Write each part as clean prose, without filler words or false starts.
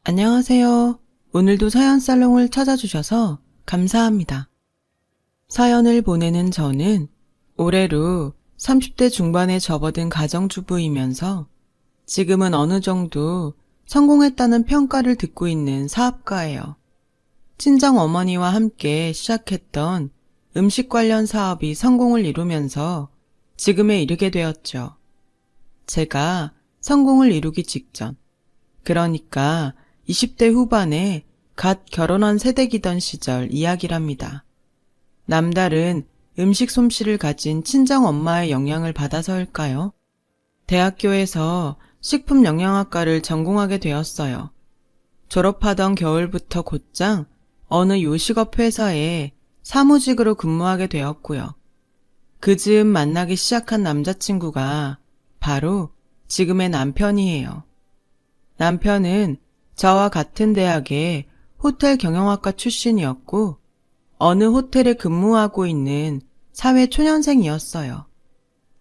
안녕하세요. 오늘도 사연 살롱을 찾아주셔서 감사합니다. 사연을 보내는 저는 올해로 30대 중반에 접어든 가정주부이면서 지금은 어느 정도 성공했다는 평가를 듣고 있는 사업가예요. 친정 어머니와 함께 시작했던 음식 관련 사업이 성공을 이루면서 지금에 이르게 되었죠. 제가 성공을 이루기 직전, 그러니까 20대 후반에 갓 결혼한 새댁이던 시절 이야기랍니다. 남다른 음식 솜씨를 가진 친정 엄마의 영향을 받아서일까요? 대학교에서 식품영양학과를 전공하게 되었어요. 졸업하던 겨울부터 곧장 어느 요식업 회사에 사무직으로 근무하게 되었고요. 그 즈음 만나기 시작한 남자친구가 바로 지금의 남편이에요. 남편은 저와 같은 대학의 호텔 경영학과 출신이었고 어느 호텔에 근무하고 있는 사회초년생이었어요.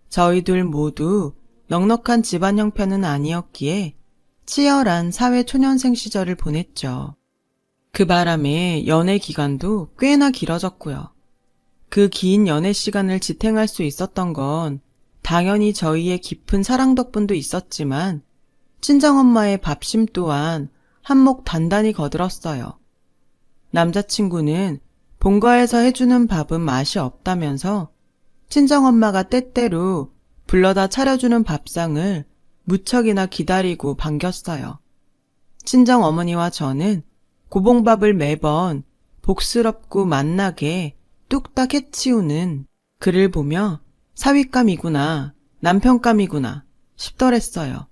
저희 둘 모두 넉넉한 집안 형편은 아니었기에 치열한 사회초년생 시절을 보냈죠. 그 바람에 연애 기간도 꽤나 길어졌고요. 그 긴 연애 시간을 지탱할 수 있었던 건 당연히 저희의 깊은 사랑 덕분도 있었지만 친정엄마의 밥심 또한 한몫 단단히 거들었어요. 남자친구는 본가에서 해주는 밥은 맛이 없다면서 친정엄마가 때때로 불러다 차려주는 밥상을 무척이나 기다리고 반겼어요. 친정어머니와 저는 고봉밥을 매번 복스럽고 맛나게 뚝딱 해치우는 그를 보며 사윗감이구나, 남편감이구나 싶더랬어요.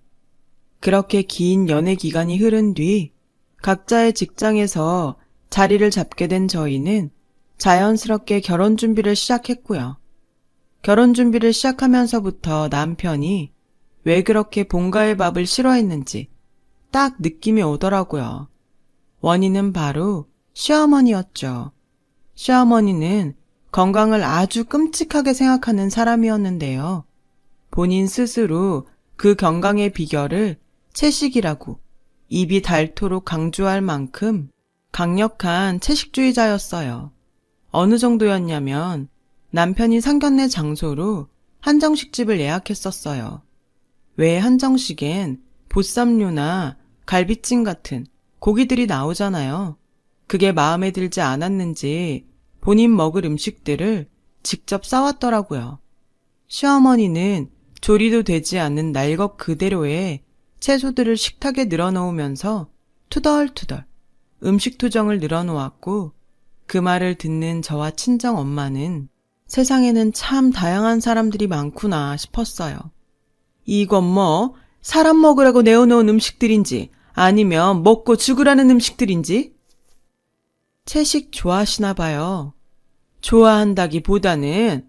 그렇게 긴 연애 기간이 흐른 뒤 각자의 직장에서 자리를 잡게 된 저희는 자연스럽게 결혼 준비를 시작했고요. 결혼 준비를 시작하면서부터 남편이 왜 그렇게 본가의 밥을 싫어했는지 딱 느낌이 오더라고요. 원인은 바로 시어머니였죠. 시어머니는 건강을 아주 끔찍하게 생각하는 사람이었는데요. 본인 스스로 그 건강의 비결을 채식이라고 입이 닳도록 강조할 만큼 강력한 채식주의자였어요. 어느 정도였냐면 남편이 상견례 장소로 한정식집을 예약했었어요. 왜 한정식엔 보쌈류나 갈비찜 같은 고기들이 나오잖아요. 그게 마음에 들지 않았는지 본인 먹을 음식들을 직접 싸왔더라고요. 시어머니는 조리도 되지 않는 날것 그대로의 채소들을 식탁에 늘어놓으면서 투덜투덜 음식 투정을 늘어놓았고 그 말을 듣는 저와 친정 엄마는 세상에는 참 다양한 사람들이 많구나 싶었어요. 이건 뭐 사람 먹으라고 내어놓은 음식들인지 아니면 먹고 죽으라는 음식들인지? 채식 좋아하시나 봐요. 좋아한다기보다는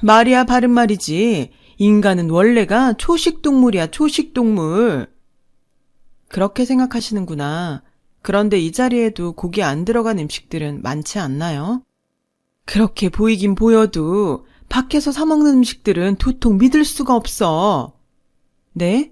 말이야 바른 말이지. 인간은 원래가 초식동물이야, 초식동물. 그렇게 생각하시는구나. 그런데 이 자리에도 고기 안 들어간 음식들은 많지 않나요? 그렇게 보이긴 보여도 밖에서 사 먹는 음식들은 도통 믿을 수가 없어. 네?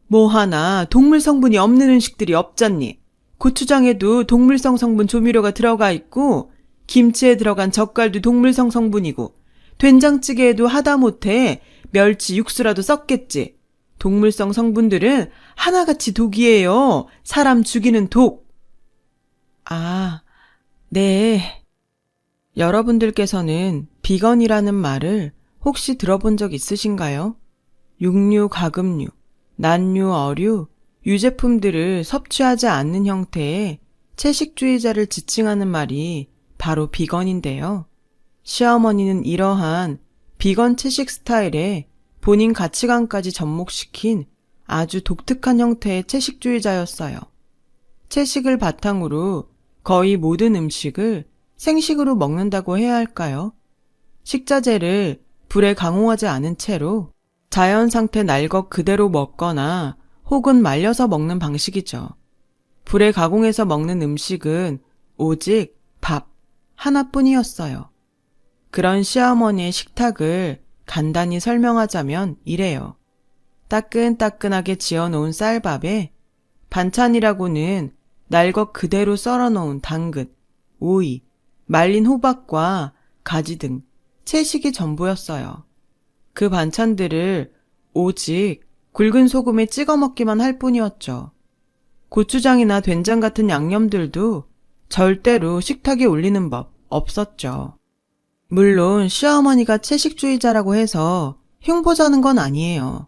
뭐 하나 동물 성분이 없는 음식들이 없잖니. 고추장에도 동물성 성분 조미료가 들어가 있고 김치에 들어간 젓갈도 동물성 성분이고 된장찌개에도 하다못해 멸치 육수라도 썼겠지. 동물성 성분들은 하나같이 독이에요. 사람 죽이는 독. 네. 여러분들께서는 비건이라는 말을 혹시 들어본 적 있으신가요? 육류, 가금류, 난류, 어류, 유제품들을 섭취하지 않는 형태의 채식주의자를 지칭하는 말이 바로 비건인데요. 시어머니는 이러한 비건 채식 스타일에 본인 가치관까지 접목시킨 아주 독특한 형태의 채식주의자였어요. 채식을 바탕으로 거의 모든 음식을 생식으로 먹는다고 해야 할까요? 식자재를 불에 강호하지 않은 채로 자연 상태 날것 그대로 먹거나 혹은 말려서 먹는 방식이죠. 불에 가공해서 먹는 음식은 오직 밥 하나뿐이었어요. 그런 시어머니의 식탁을 간단히 설명하자면 이래요. 따끈따끈하게 지어놓은 쌀밥에 반찬이라고는 날 것 그대로 썰어놓은 당근, 오이, 말린 호박과 가지 등 채식이 전부였어요. 그 반찬들을 오직 굵은 소금에 찍어 먹기만 할 뿐이었죠. 고추장이나 된장 같은 양념들도 절대로 식탁에 올리는 법 없었죠. 물론 시어머니가 채식주의자라고 해서 흉보자는 건 아니에요.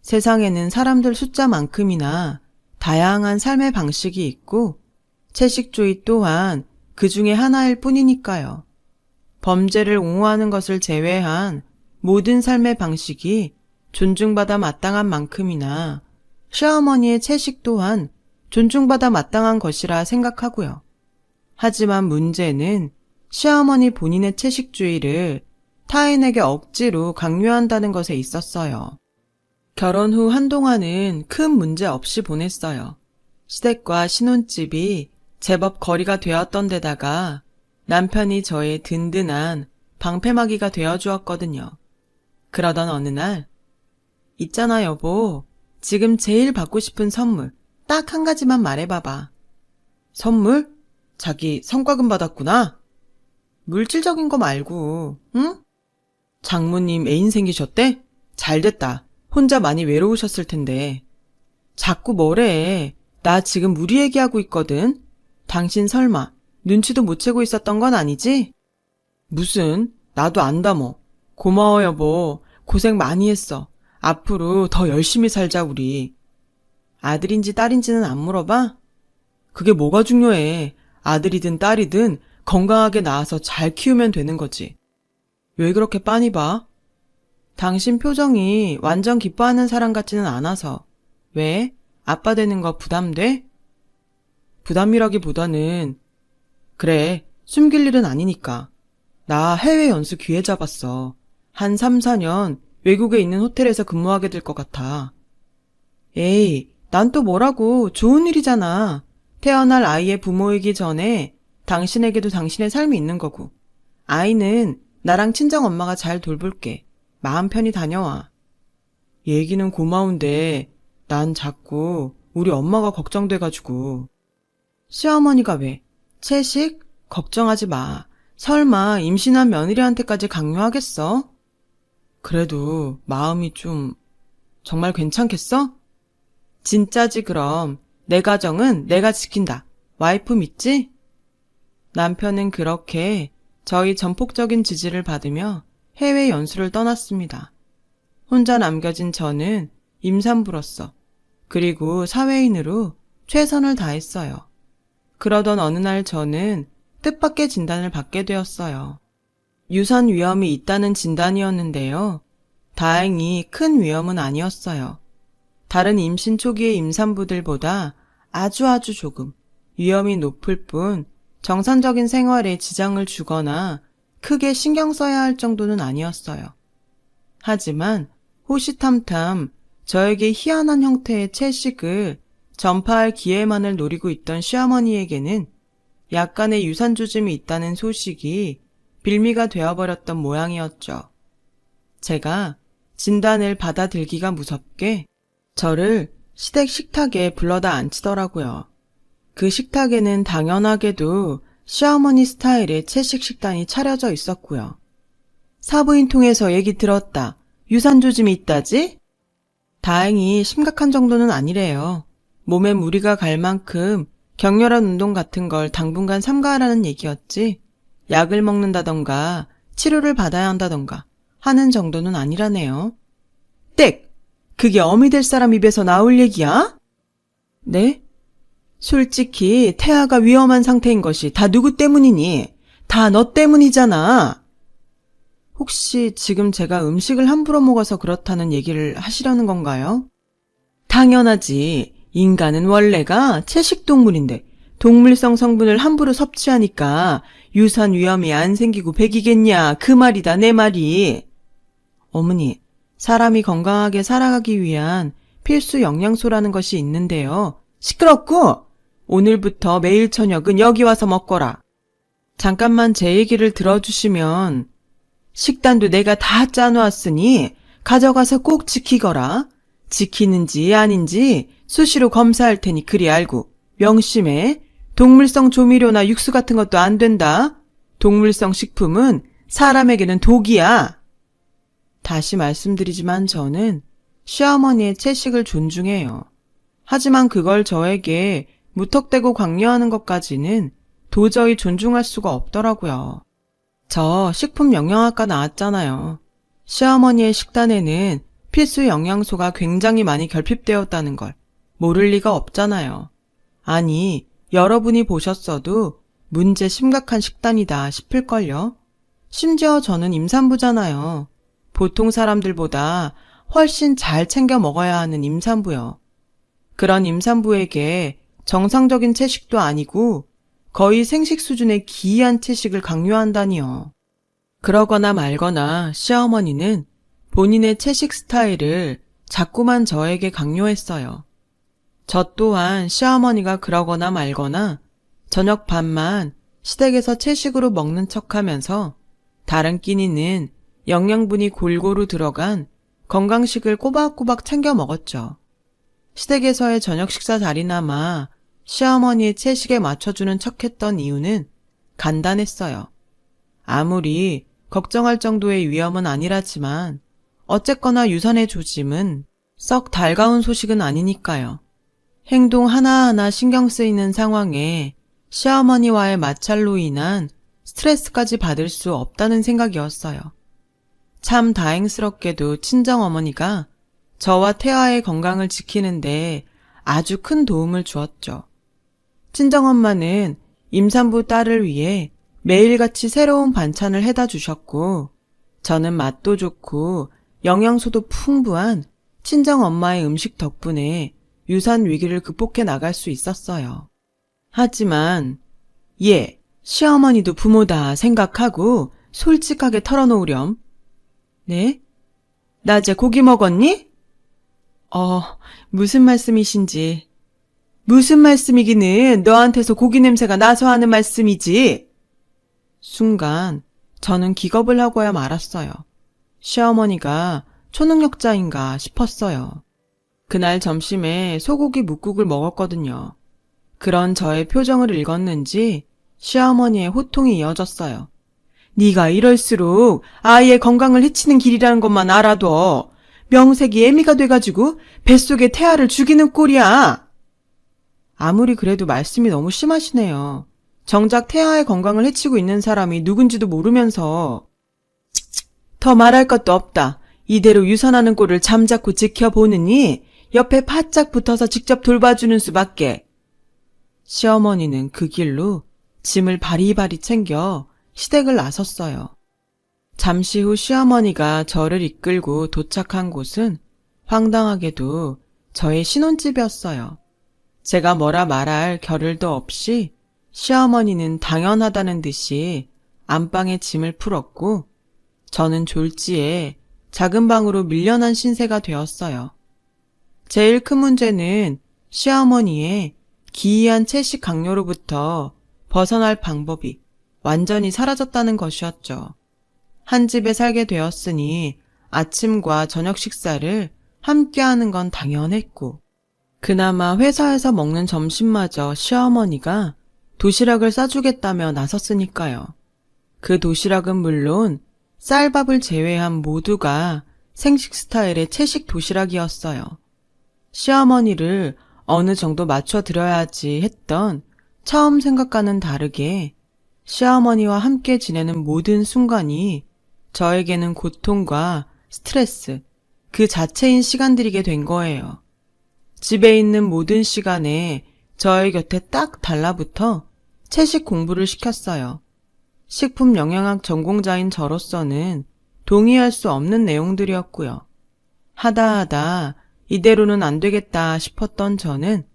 세상에는 사람들 숫자만큼이나 다양한 삶의 방식이 있고 채식주의 또한 그 중에 하나일 뿐이니까요. 범죄를 옹호하는 것을 제외한 모든 삶의 방식이 존중받아 마땅한 만큼이나 시어머니의 채식 또한 존중받아 마땅한 것이라 생각하고요. 하지만 문제는 시어머니 본인의 채식주의를 타인에게 억지로 강요한다는 것에 있었어요. 결혼 후 한동안은 큰 문제 없이 보냈어요. 시댁과 신혼집이 제법 거리가 되었던 데다가 남편이 저의 든든한 방패막이가 되어주었거든요. 그러던 어느 날, 있잖아 여보, 지금 제일 받고 싶은 선물 딱 한 가지만 말해봐봐. 선물? 자기 성과금 받았구나? 물질적인 거 말고, 응? 장모님 애인 생기셨대? 잘됐다. 혼자 많이 외로우셨을 텐데. 자꾸 뭐래. 나 지금 우리 얘기하고 있거든. 당신 설마 눈치도 못 채고 있었던 건 아니지? 무슨, 나도 안다 뭐. 고마워 여보. 고생 많이 했어. 앞으로 더 열심히 살자 우리. 아들인지 딸인지는 안 물어봐? 그게 뭐가 중요해. 아들이든 딸이든 건강하게 낳아서 잘 키우면 되는 거지. 왜 그렇게 빤히 봐? 당신 표정이 완전 기뻐하는 사람 같지는 않아서. 왜? 아빠 되는 거 부담돼? 부담이라기보다는 그래, 숨길 일은 아니니까. 나 해외 연수 기회 잡았어. 한 3, 4년 외국에 있는 호텔에서 근무하게 될 것 같아. 에이, 난 또 뭐라고. 좋은 일이잖아. 태어날 아이의 부모이기 전에 당신에게도 당신의 삶이 있는 거고. 아이는 나랑 친정엄마가 잘 돌볼게. 마음 편히 다녀와. 얘기는 고마운데 난 자꾸 우리 엄마가 걱정돼가지고. 시어머니가 왜? 채식? 걱정하지 마. 설마 임신한 며느리한테까지 강요하겠어? 그래도 마음이 좀... 정말 괜찮겠어? 진짜지 그럼. 내 가정은 내가 지킨다. 와이프 믿지? 남편은 그렇게 저희 전폭적인 지지를 받으며 해외 연수를 떠났습니다. 혼자 남겨진 저는 임산부로서 그리고 사회인으로 최선을 다했어요. 그러던 어느 날 저는 뜻밖의 진단을 받게 되었어요. 유산 위험이 있다는 진단이었는데요. 다행히 큰 위험은 아니었어요. 다른 임신 초기의 임산부들보다 아주 조금 위험이 높을 뿐 정상적인 생활에 지장을 주거나 크게 신경 써야 할 정도는 아니었어요. 하지만 호시탐탐 저에게 희한한 형태의 채식을 전파할 기회만을 노리고 있던 시어머니에게는 약간의 유산조짐이 있다는 소식이 빌미가 되어버렸던 모양이었죠. 제가 진단을 받아들기가 무섭게 저를 시댁 식탁에 불러다 앉히더라고요. 그 식탁에는 당연하게도 시어머니 스타일의 채식 식단이 차려져 있었고요. 사부인 통해서 얘기 들었다. 유산조짐이 있다지? 다행히 심각한 정도는 아니래요. 몸에 무리가 갈 만큼 격렬한 운동 같은 걸 당분간 삼가하라는 얘기였지 약을 먹는다던가 치료를 받아야 한다던가 하는 정도는 아니라네요. 땡! 그게 어미 될 사람 입에서 나올 얘기야? 네? 솔직히 태아가 위험한 상태인 것이 다 누구 때문이니? 다 너 때문이잖아. 혹시 지금 제가 음식을 함부로 먹어서 그렇다는 얘기를 하시려는 건가요? 당연하지. 인간은 원래가 채식동물인데 동물성 성분을 함부로 섭취하니까 유산 위험이 안 생기고 백이겠냐. 그 말이다 내 말이. 어머니, 사람이 건강하게 살아가기 위한 필수 영양소라는 것이 있는데요. 시끄럽고 오늘부터 매일 저녁은 여기 와서 먹거라. 잠깐만 제 얘기를 들어주시면 식단도 내가 다 짜놓았으니 가져가서 꼭 지키거라. 지키는지 아닌지 수시로 검사할 테니 그리 알고. 명심해. 동물성 조미료나 육수 같은 것도 안 된다. 동물성 식품은 사람에게는 독이야. 다시 말씀드리지만 저는 시어머니의 채식을 존중해요. 하지만 그걸 저에게 무턱대고 강요하는 것까지는 도저히 존중할 수가 없더라고요. 저 식품영양학과 나왔잖아요. 시어머니의 식단에는 필수 영양소가 굉장히 많이 결핍되었다는 걸 모를 리가 없잖아요. 아니, 여러분이 보셨어도 문제 심각한 식단이다 싶을걸요. 심지어 저는 임산부잖아요. 보통 사람들보다 훨씬 잘 챙겨 먹어야 하는 임산부요. 그런 임산부에게 정상적인 채식도 아니고 거의 생식 수준의 기이한 채식을 강요한다니요. 그러거나 말거나 시어머니는 본인의 채식 스타일을 자꾸만 저에게 강요했어요. 저 또한 시어머니가 그러거나 말거나 저녁 밥만 시댁에서 채식으로 먹는 척하면서 다른 끼니는 영양분이 골고루 들어간 건강식을 꼬박꼬박 챙겨 먹었죠. 시댁에서의 저녁 식사 자리나마 시어머니의 채식에 맞춰주는 척했던 이유는 간단했어요. 아무리 걱정할 정도의 위험은 아니라지만 어쨌거나 유산의 조짐은 썩 달가운 소식은 아니니까요. 행동 하나하나 신경 쓰이는 상황에 시어머니와의 마찰로 인한 스트레스까지 받을 수 없다는 생각이었어요. 참 다행스럽게도 친정어머니가 저와 태아의 건강을 지키는데 아주 큰 도움을 주었죠. 친정엄마는 임산부 딸을 위해 매일같이 새로운 반찬을 해다 주셨고, 저는 맛도 좋고 영양소도 풍부한 친정엄마의 음식 덕분에 유산 위기를 극복해 나갈 수 있었어요. 하지만 시어머니도 부모다 생각하고 솔직하게 털어놓으렴. 네? 낮에 고기 먹었니? 무슨 말씀이신지. 무슨 말씀이기는 너한테서 고기 냄새가 나서 하는 말씀이지. 순간 저는 기겁을 하고야 말았어요. 시어머니가 초능력자인가 싶었어요. 그날 점심에 소고기 뭇국을 먹었거든요. 그런 저의 표정을 읽었는지 시어머니의 호통이 이어졌어요. 네가 이럴수록 아이의 건강을 해치는 길이라는 것만 알아둬. 명색이 애미가 돼가지고 뱃속에 태아를 죽이는 꼴이야. 아무리 그래도 말씀이 너무 심하시네요. 정작 태아의 건강을 해치고 있는 사람이 누군지도 모르면서. 더 말할 것도 없다. 이대로 유산하는 꼴을 잠자코 지켜보느니 옆에 바짝 붙어서 직접 돌봐주는 수밖에. 시어머니는 그 길로 짐을 바리바리 챙겨 시댁을 나섰어요. 잠시 후 시어머니가 저를 이끌고 도착한 곳은 황당하게도 저의 신혼집이었어요. 제가 뭐라 말할 겨를도 없이 시어머니는 당연하다는 듯이 안방에 짐을 풀었고 저는 졸지에 작은 방으로 밀려난 신세가 되었어요. 제일 큰 문제는 시어머니의 기이한 채식 강요로부터 벗어날 방법이 완전히 사라졌다는 것이었죠. 한 집에 살게 되었으니 아침과 저녁 식사를 함께 하는 건 당연했고, 그나마 회사에서 먹는 점심마저 시어머니가 도시락을 싸주겠다며 나섰으니까요. 그 도시락은 물론 쌀밥을 제외한 모두가 생식 스타일의 채식 도시락이었어요. 시어머니를 어느 정도 맞춰드려야지 했던 처음 생각과는 다르게 시어머니와 함께 지내는 모든 순간이 저에게는 고통과 스트레스, 그 자체인 시간들이게 된 거예요. 집에 있는 모든 시간에 저의 곁에 딱 달라붙어 채식 공부를 시켰어요. 식품 영양학 전공자인 저로서는 동의할 수 없는 내용들이었고요. 하다 이대로는 안 되겠다 싶었던 저는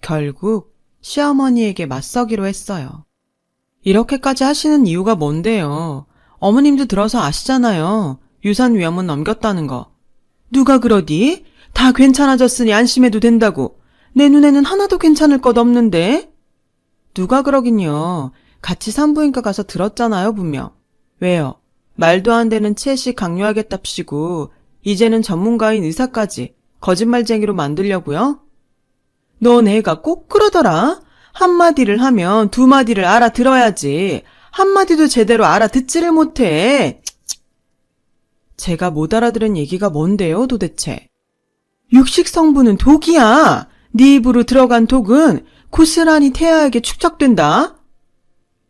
결국 시어머니에게 맞서기로 했어요. 이렇게까지 하시는 이유가 뭔데요? 어머님도 들어서 아시잖아요. 유산 위험은 넘겼다는 거. 누가 그러디? 다 괜찮아졌으니 안심해도 된다고. 내 눈에는 하나도 괜찮을 것 없는데? 누가 그러긴요. 같이 산부인과 가서 들었잖아요, 분명. 왜요? 말도 안 되는 채식 강요하겠답시고 이제는 전문가인 의사까지 거짓말쟁이로 만들려고요? 넌 애가 꼭 그러더라. 한마디를 하면 두 마디를 알아들어야지. 한마디도 제대로 알아듣지를 못해. 제가 못 알아들은 얘기가 뭔데요, 도대체? 육식 성분은 독이야. 네 입으로 들어간 독은 고스란히 태아에게 축적된다.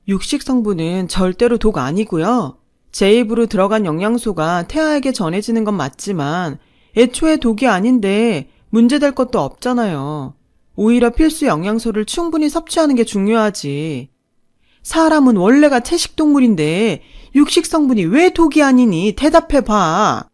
육식 성분은 절대로 독 아니고요. 제 입으로 들어간 영양소가 태아에게 전해지는 건 맞지만 애초에 독이 아닌데 문제될 것도 없잖아요. 오히려 필수 영양소를 충분히 섭취하는 게 중요하지. 사람은 원래가 채식동물인데 육식 성분이 왜 독이 아니니? 대답해봐.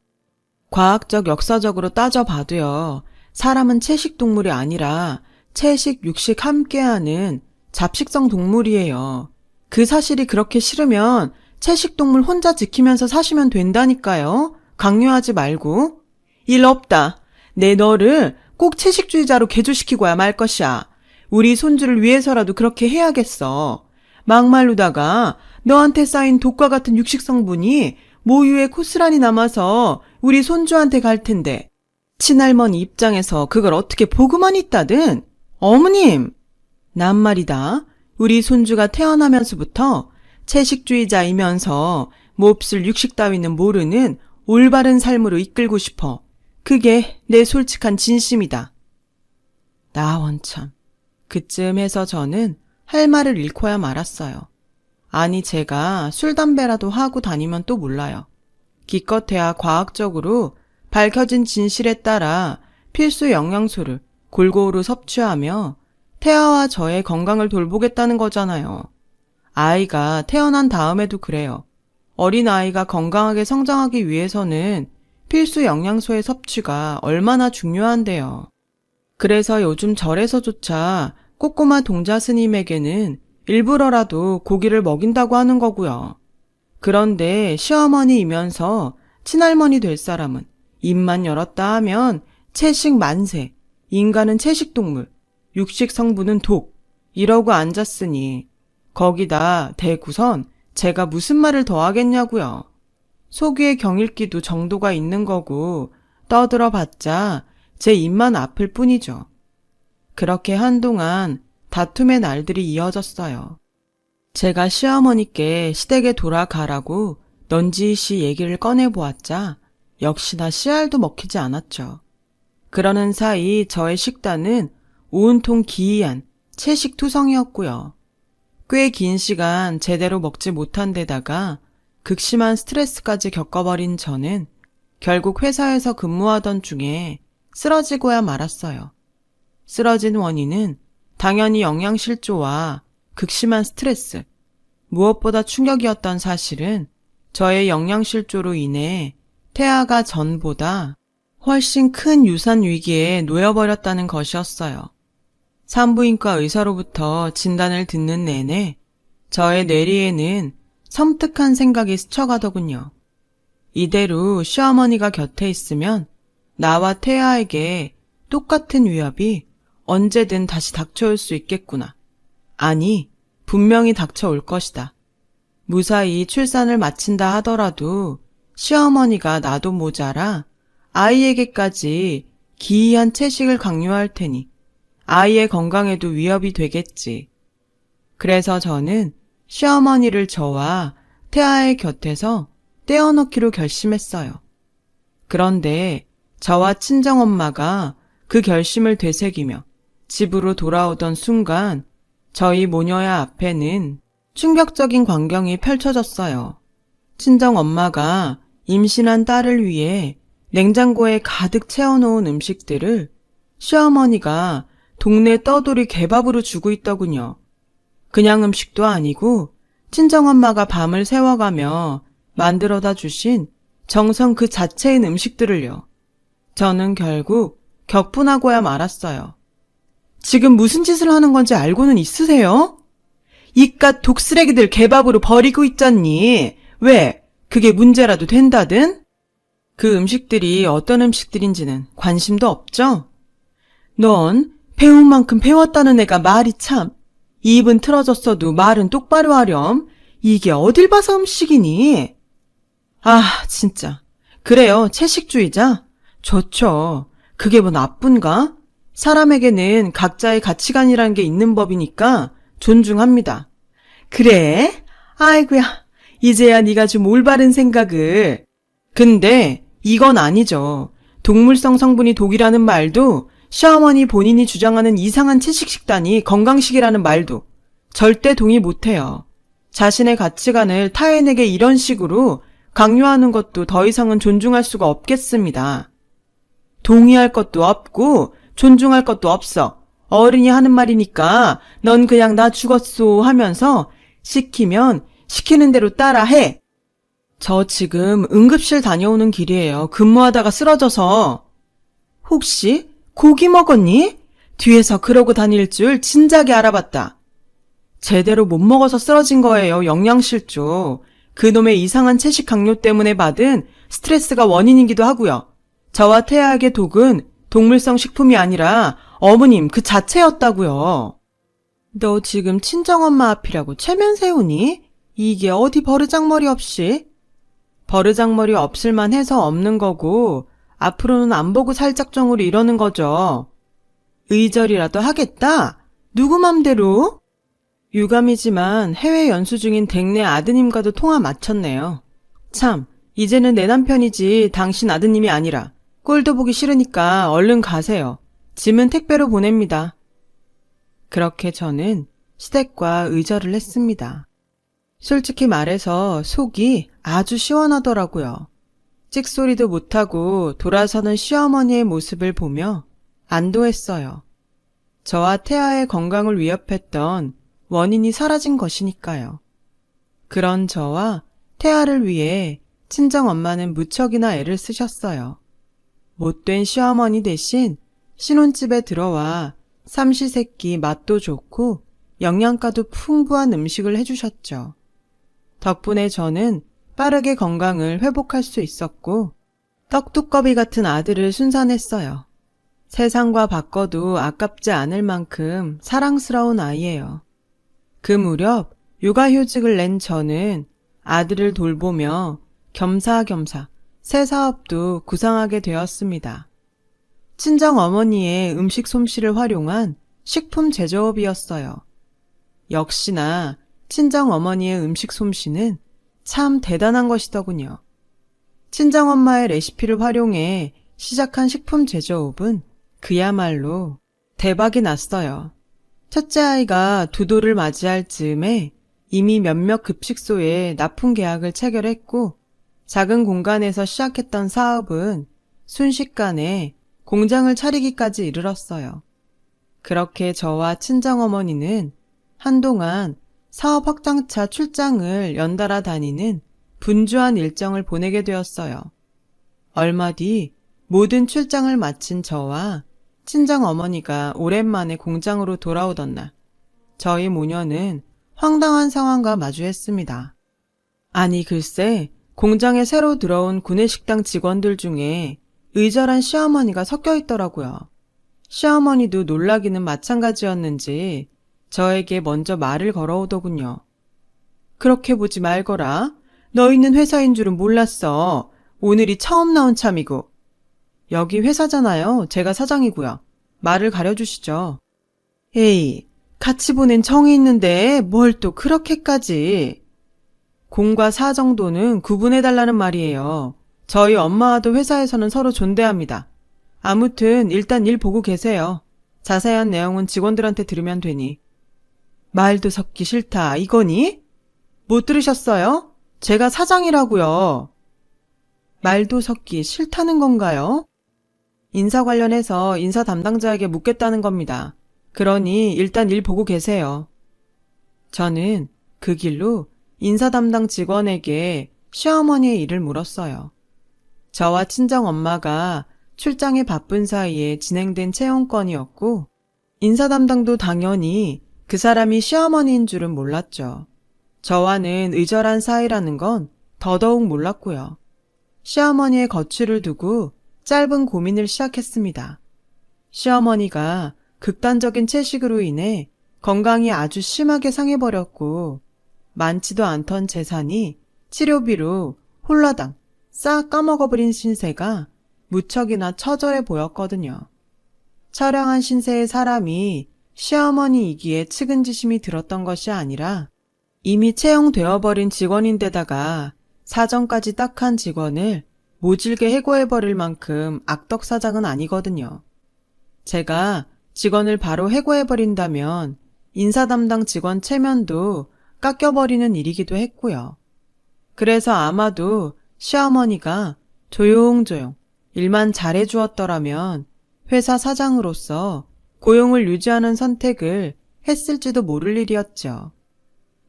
과학적 역사적으로 따져봐도요. 사람은 채식동물이 아니라 채식, 육식 함께하는 잡식성 동물이에요. 그 사실이 그렇게 싫으면 채식동물 혼자 지키면서 사시면 된다니까요. 강요하지 말고. 일 없다. 내 너를 꼭 채식주의자로 개조시키고야 말 것이야. 우리 손주를 위해서라도 그렇게 해야겠어. 막말로다가 너한테 쌓인 독과 같은 육식 성분이 모유에 고스란히 남아서 우리 손주한테 갈 텐데 친할머니 입장에서 그걸 어떻게 보고만 있다든. 어머님! 난 말이다. 우리 손주가 태어나면서부터 채식주의자이면서 몹쓸 육식 따위는 모르는 올바른 삶으로 이끌고 싶어. 그게 내 솔직한 진심이다. 나 원참. 그쯤 해서 저는 할 말을 잃고야 말았어요. 아니 제가 술, 담배라도 하고 다니면 또 몰라요. 기껏해야 과학적으로 밝혀진 진실에 따라 필수 영양소를 골고루 섭취하며 태아와 저의 건강을 돌보겠다는 거잖아요. 아이가 태어난 다음에도 그래요. 어린아이가 건강하게 성장하기 위해서는 필수 영양소의 섭취가 얼마나 중요한데요. 그래서 요즘 절에서조차 꼬꼬마 동자 스님에게는 일부러라도 고기를 먹인다고 하는 거고요. 그런데 시어머니이면서 친할머니 될 사람은 입만 열었다 하면 채식 만세, 인간은 채식동물, 육식 성분은 독, 이러고 앉았으니 거기다 대구선 제가 무슨 말을 더 하겠냐고요. 속위의 경읽기도 정도가 있는 거고 떠들어봤자 제 입만 아플 뿐이죠. 그렇게 한동안 다툼의 날들이 이어졌어요. 제가 시어머니께 시댁에 돌아가라고 넌지시 얘기를 꺼내보았자 역시나 씨알도 먹히지 않았죠. 그러는 사이 저의 식단은 온통 기이한 채식투성이었고요. 꽤 긴 시간 제대로 먹지 못한 데다가 극심한 스트레스까지 겪어버린 저는 결국 회사에서 근무하던 중에 쓰러지고야 말았어요. 쓰러진 원인은 당연히 영양실조와 극심한 스트레스, 무엇보다 충격이었던 사실은 저의 영양실조로 인해 태아가 전보다 훨씬 큰 유산 위기에 놓여버렸다는 것이었어요. 산부인과 의사로부터 진단을 듣는 내내 저의 뇌리에는 섬뜩한 생각이 스쳐가더군요. 이대로 시어머니가 곁에 있으면 나와 태아에게 똑같은 위협이 언제든 다시 닥쳐올 수 있겠구나. 아니, 분명히 닥쳐올 것이다. 무사히 출산을 마친다 하더라도 시어머니가 나도 모자라 아이에게까지 기이한 채식을 강요할 테니 아이의 건강에도 위협이 되겠지. 그래서 저는 시어머니를 저와 태아의 곁에서 떼어놓기로 결심했어요. 그런데 저와 친정엄마가 그 결심을 되새기며 집으로 돌아오던 순간 저희 모녀야 앞에는 충격적인 광경이 펼쳐졌어요. 친정엄마가 임신한 딸을 위해 냉장고에 가득 채워놓은 음식들을 시어머니가 동네 떠돌이 개밥으로 주고 있더군요. 그냥 음식도 아니고 친정엄마가 밤을 새워가며 만들어다 주신 정성 그 자체인 음식들을요. 저는 결국 격분하고야 말았어요. 지금 무슨 짓을 하는 건지 알고는 있으세요? 이깟 독쓰레기들 개밥으로 버리고 있잖니. 왜? 그게 문제라도 된다든? 그 음식들이 어떤 음식들인지는 관심도 없죠? 넌 배운 만큼 배웠다는 애가 말이 참. 입은 틀어졌어도 말은 똑바로 하렴. 이게 어딜 봐서 음식이니? 아, 진짜. 그래요, 채식주의자? 좋죠. 그게 뭐 나쁜가? 사람에게는 각자의 가치관이라는 게 있는 법이니까 존중합니다. 그래? 아이고야, 이제야 네가 좀 올바른 생각을. 근데 이건 아니죠. 동물성 성분이 독이라는 말도, 시어머니 본인이 주장하는 이상한 채식 식단이 건강식이라는 말도 절대 동의 못해요. 자신의 가치관을 타인에게 이런 식으로 강요하는 것도 더 이상은 존중할 수가 없겠습니다. 동의할 것도 없고 존중할 것도 없어. 어른이 하는 말이니까 넌 그냥 나 죽었소 하면서 시키면 시키는 대로 따라해. 저 지금 응급실 다녀오는 길이에요. 근무하다가 쓰러져서. 혹시 고기 먹었니? 뒤에서 그러고 다닐 줄 진작에 알아봤다. 제대로 못 먹어서 쓰러진 거예요. 영양실조. 그놈의 이상한 채식 강요 때문에 받은 스트레스가 원인이기도 하고요. 저와 태아에게 독은 동물성 식품이 아니라 어머님 그 자체였다고요. 너 지금 친정엄마 앞이라고 체면 세우니? 이게 어디 버르장머리 없이? 버르장머리 없을만 해서 없는 거고 앞으로는 안 보고 살 작정으로 이러는 거죠. 의절이라도 하겠다? 누구 맘대로? 유감이지만 해외 연수 중인 댁내 아드님과도 통화 마쳤네요. 참, 이제는 내 남편이지 당신 아드님이 아니라 꼴도 보기 싫으니까 얼른 가세요. 짐은 택배로 보냅니다. 그렇게 저는 시댁과 의절을 했습니다. 솔직히 말해서 속이 아주 시원하더라고요. 찍소리도 못하고 돌아서는 시어머니의 모습을 보며 안도했어요. 저와 태아의 건강을 위협했던 원인이 사라진 것이니까요. 그런 저와 태아를 위해 친정엄마는 무척이나 애를 쓰셨어요. 못된 시어머니 대신 신혼집에 들어와 삼시세끼 맛도 좋고 영양가도 풍부한 음식을 해주셨죠. 덕분에 저는 빠르게 건강을 회복할 수 있었고 떡두꺼비 같은 아들을 순산했어요. 세상과 바꿔도 아깝지 않을 만큼 사랑스러운 아이예요. 그 무렵 육아휴직을 낸 저는 아들을 돌보며 겸사겸사 새 사업도 구상하게 되었습니다. 친정어머니의 음식 솜씨를 활용한 식품 제조업이었어요. 역시나 친정어머니의 음식 솜씨는 참 대단한 것이더군요. 친정엄마의 레시피를 활용해 시작한 식품 제조업은 그야말로 대박이 났어요. 첫째 아이가 2돌을 맞이할 즈음에 이미 몇몇 급식소에 납품 계약을 체결했고 작은 공간에서 시작했던 사업은 순식간에 공장을 차리기까지 이르렀어요. 그렇게 저와 친정어머니는 한동안 사업 확장차 출장을 연달아 다니는 분주한 일정을 보내게 되었어요. 얼마 뒤 모든 출장을 마친 저와 친정어머니가 오랜만에 공장으로 돌아오던 날, 저희 모녀는 황당한 상황과 마주했습니다. 아니 글쎄 공장에 새로 들어온 구내식당 직원들 중에 의절한 시어머니가 섞여 있더라고요. 시어머니도 놀라기는 마찬가지였는지 저에게 먼저 말을 걸어오더군요. 그렇게 보지 말거라. 너희는 회사인 줄은 몰랐어. 오늘이 처음 나온 참이고. 여기 회사잖아요. 제가 사장이고요. 말을 가려주시죠. 에이, 같이 보낸 정이 있는데 뭘 또 그렇게까지. 공과 사 정도는 구분해달라는 말이에요. 저희 엄마와도 회사에서는 서로 존대합니다. 아무튼 일단 일 보고 계세요. 자세한 내용은 직원들한테 들으면 되니. 말도 섞기 싫다. 이거니? 못 들으셨어요? 제가 사장이라고요. 말도 섞기 싫다는 건가요? 인사 관련해서 인사 담당자에게 묻겠다는 겁니다. 그러니 일단 일 보고 계세요. 저는 그 길로 인사 담당 직원에게 시어머니의 일을 물었어요. 저와 친정엄마가 출장에 바쁜 사이에 진행된 채용건이었고 인사 담당도 당연히 그 사람이 시어머니인 줄은 몰랐죠. 저와는 의절한 사이라는 건 더더욱 몰랐고요. 시어머니의 거취를 두고 짧은 고민을 시작했습니다. 시어머니가 극단적인 채식으로 인해 건강이 아주 심하게 상해버렸고 많지도 않던 재산이 치료비로 홀라당 싹 까먹어버린 신세가 무척이나 처절해 보였거든요. 처량한 신세의 사람이 시어머니이기에 측은지심이 들었던 것이 아니라 이미 채용되어 버린 직원인데다가 사정까지 딱한 직원을 모질게 해고해버릴 만큼 악덕사장은 아니거든요. 제가 직원을 바로 해고해버린다면 인사 담당 직원 체면도 깎여버리는 일이기도 했고요. 그래서 아마도 시어머니가 조용조용 일만 잘해주었더라면 회사 사장으로서 고용을 유지하는 선택을 했을지도 모를 일이었죠.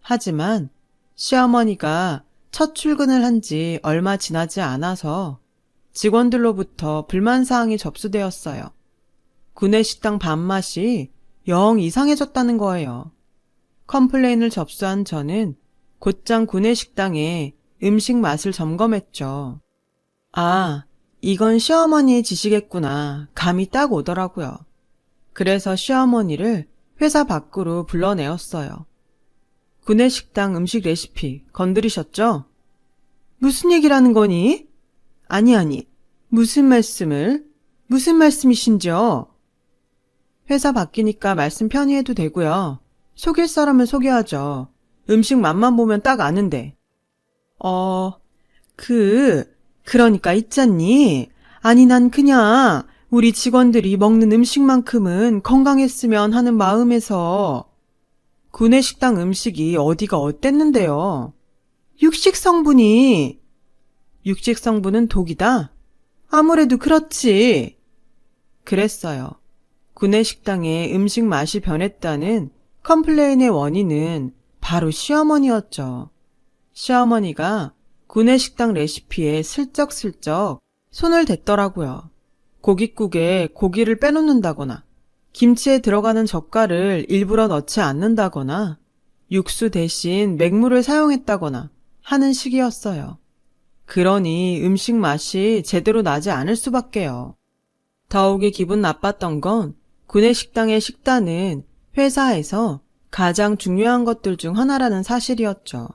하지만 시어머니가 첫 출근을 한 지 얼마 지나지 않아서 직원들로부터 불만사항이 접수되었어요. 구내식당 밥맛이 영 이상해졌다는 거예요. 컴플레인을 접수한 저는 곧장 구내식당에 음식 맛을 점검했죠. 아, 이건 시어머니의 지시겠구나. 감이 딱 오더라고요. 그래서 시어머니를 회사 밖으로 불러내었어요. 구내식당 음식 레시피 건드리셨죠? 무슨 얘기라는 거니? 아니, 무슨 말씀이신지요? 회사 바뀌니까 말씀 편히 해도 되고요. 속일 사람은 속여야죠. 음식 맛만 보면 딱 아는데. 그러니까 있잖니. 아니 난 그냥 우리 직원들이 먹는 음식만큼은 건강했으면 하는 마음에서. 구내식당 음식이 어디가 어땠는데요? 육식 성분은 독이다? 아무래도 그렇지. 그랬어요. 구내식당의 음식 맛이 변했다는 컴플레인의 원인은 바로 시어머니였죠. 시어머니가 구내식당 레시피에 슬쩍슬쩍 손을 댔더라고요. 고깃국에 고기를 빼놓는다거나 김치에 들어가는 젓갈을 일부러 넣지 않는다거나 육수 대신 맹물을 사용했다거나 하는 식이었어요. 그러니 음식 맛이 제대로 나지 않을 수밖에요. 더욱이 기분 나빴던 건 구내식당의 식단은 회사에서 가장 중요한 것들 중 하나라는 사실이었죠.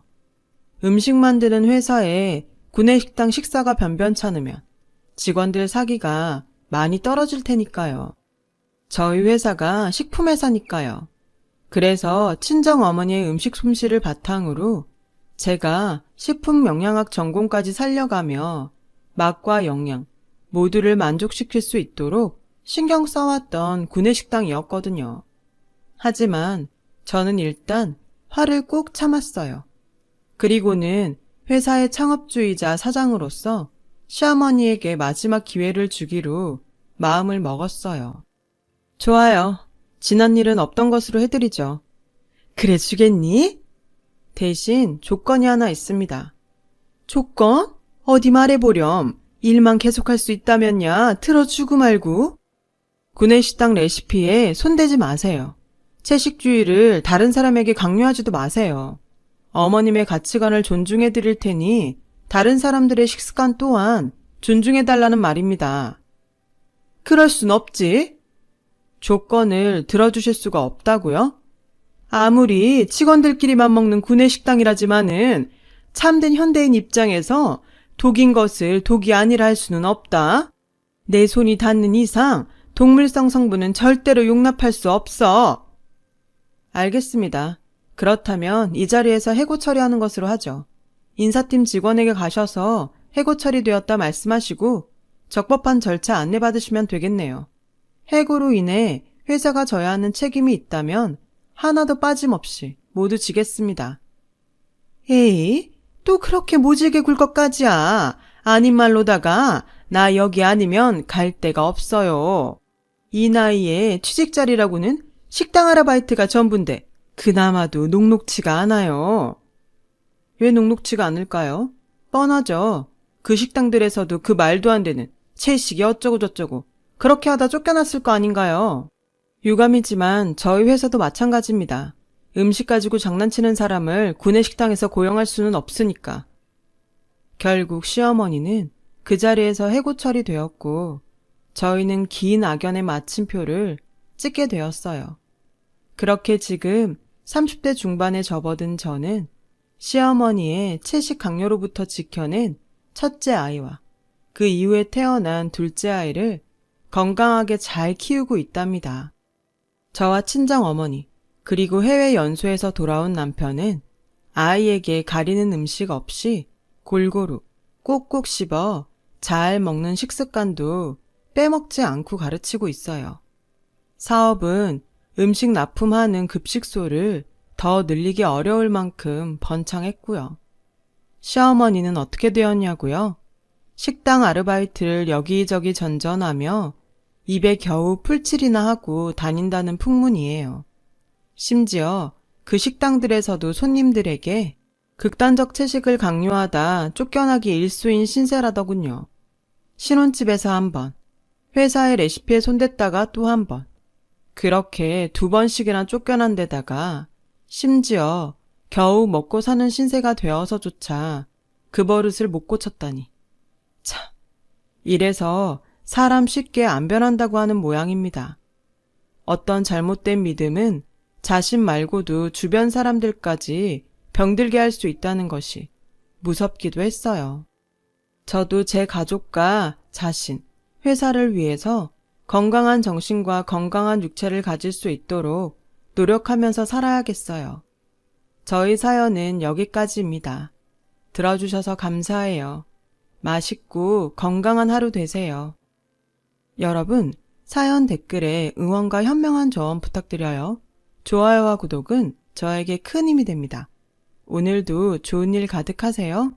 음식 만드는 회사에 구내식당 식사가 변변찮으면 직원들 사기가 많이 떨어질 테니까요. 저희 회사가 식품회사니까요. 그래서 친정어머니의 음식 솜씨를 바탕으로 제가 식품영양학 전공까지 살려가며 맛과 영양 모두를 만족시킬 수 있도록 신경 써왔던 구내식당이었거든요. 하지만 저는 일단 화를 꾹 참았어요. 그리고는 회사의 창업주이자 사장으로서 시어머니에게 마지막 기회를 주기로 마음을 먹었어요. 좋아요. 지난 일은 없던 것으로 해드리죠. 그래 주겠니? 대신 조건이 하나 있습니다. 조건? 어디 말해보렴. 일만 계속할 수 있다면야 틀어주고 말고. 구내식당 레시피에 손대지 마세요. 채식주의를 다른 사람에게 강요하지도 마세요. 어머님의 가치관을 존중해드릴 테니 다른 사람들의 식습관 또한 존중해달라는 말입니다. 그럴 순 없지. 조건을 들어주실 수가 없다고요? 아무리 직원들끼리만 먹는 구내식당이라지만은 참된 현대인 입장에서 독인 것을 독이 아니라 할 수는 없다. 내 손이 닿는 이상 동물성 성분은 절대로 용납할 수 없어. 알겠습니다. 그렇다면 이 자리에서 해고 처리하는 것으로 하죠. 인사팀 직원에게 가셔서 해고 처리되었다 말씀하시고 적법한 절차 안내받으시면 되겠네요. 해고로 인해 회사가 져야 하는 책임이 있다면 하나도 빠짐없이 모두 지겠습니다. 에이, 또 그렇게 모질게 굴 것까지야. 아닌 말로다가 나 여기 아니면 갈 데가 없어요. 이 나이에 취직 자리라고는 식당 아르바이트가 전부인데 그나마도 녹록치가 않아요. 왜 녹록치가 않을까요? 뻔하죠. 그 식당들에서도 그 말도 안 되는 채식이 어쩌고저쩌고 그렇게 하다 쫓겨났을 거 아닌가요? 유감이지만 저희 회사도 마찬가지입니다. 음식 가지고 장난치는 사람을 구내식당에서 고용할 수는 없으니까. 결국 시어머니는 그 자리에서 해고 처리되었고 저희는 긴 악연의 마침표를 찍게 되었어요. 그렇게 지금 30대 중반에 접어든 저는 시어머니의 채식 강요로부터 지켜낸 첫째 아이와 그 이후에 태어난 둘째 아이를 건강하게 잘 키우고 있답니다. 저와 친정 어머니, 그리고 해외 연수에서 돌아온 남편은 아이에게 가리는 음식 없이 골고루 꼭꼭 씹어 잘 먹는 식습관도 빼먹지 않고 가르치고 있어요. 사업은 음식 납품하는 급식소를 더 늘리기 어려울 만큼 번창했고요. 시어머니는 어떻게 되었냐고요? 식당 아르바이트를 여기저기 전전하며 입에 겨우 풀칠이나 하고 다닌다는 풍문이에요. 심지어 그 식당들에서도 손님들에게 극단적 채식을 강요하다 쫓겨나기 일쑤인 신세라더군요. 신혼집에서 한 번, 회사의 레시피에 손댔다가 또 한 번, 그렇게 2번씩이나 쫓겨난 데다가 심지어 겨우 먹고 사는 신세가 되어서조차 그 버릇을 못 고쳤다니. 참, 이래서 사람 쉽게 안 변한다고 하는 모양입니다. 어떤 잘못된 믿음은 자신 말고도 주변 사람들까지 병들게 할 수 있다는 것이 무섭기도 했어요. 저도 제 가족과 자신, 회사를 위해서 건강한 정신과 건강한 육체를 가질 수 있도록 노력하면서 살아야겠어요. 저희 사연은 여기까지입니다. 들어주셔서 감사해요. 맛있고 건강한 하루 되세요. 여러분, 사연 댓글에 응원과 현명한 조언 부탁드려요. 좋아요와 구독은 저에게 큰 힘이 됩니다. 오늘도 좋은 일 가득하세요.